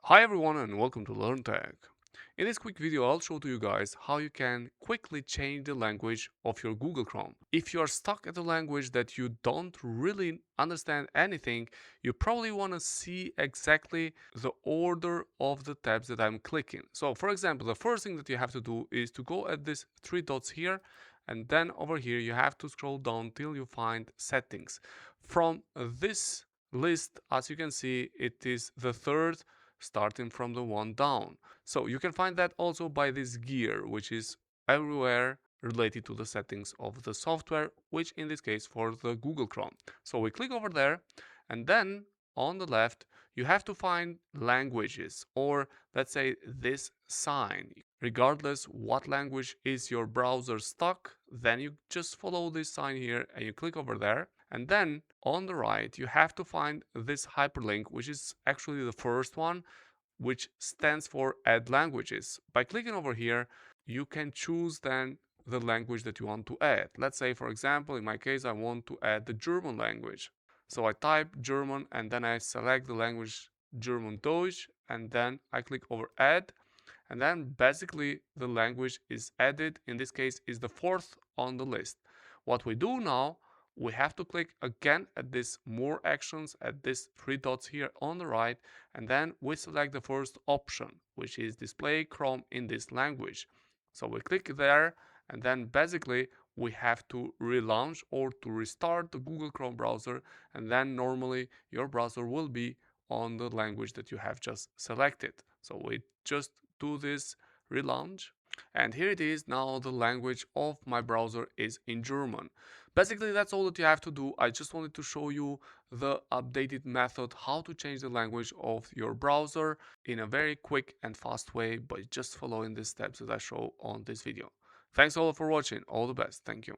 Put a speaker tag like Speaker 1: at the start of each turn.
Speaker 1: Hi everyone and welcome to Learn Tech. In this quick video I'll show to you guys how you can quickly change the language of your Google Chrome. If you are stuck at a language that you don't really understand anything, you probably want to see exactly the order of the tabs that I'm clicking. So for example, the first thing that you have to do is to go at these three dots here, and then over here you have to scroll down till you find settings. From this list, as you can see, it is the third starting from the one down. So you can find that also by this gear, which is everywhere related to the settings of the software, which in this case for the Google Chrome. So we click over there, and then on the left you have to find languages, or let's say this sign. Regardless what language is your browser stuck, then you just follow this sign here and you click over there, and then on the right you have to find this hyperlink, which is actually the first one, which stands for add languages. By clicking over here you can choose then the language that you want to add. Let's say, for example, in my case I want to add the German language. So I type German and then I select the language German Deutsch, and then I click over add, and then basically the language is added. In this case is the fourth on the list. What we do now, we have to click again at this more actions, at these three dots here on the right, and then we select the first option, which is display Chrome in this language. So we click there, and then basically we have to relaunch or to restart the Google Chrome browser, and then normally your browser will be on the language that you have just selected. So we just do this relaunch, and here it is. Now the language of my browser is in German. Basically that's all that you have to do. I just wanted to show you the updated method how to change the language of your browser in a very quick and fast way by just following the steps that I show on this video. Thanks all for watching. All the best. Thank you.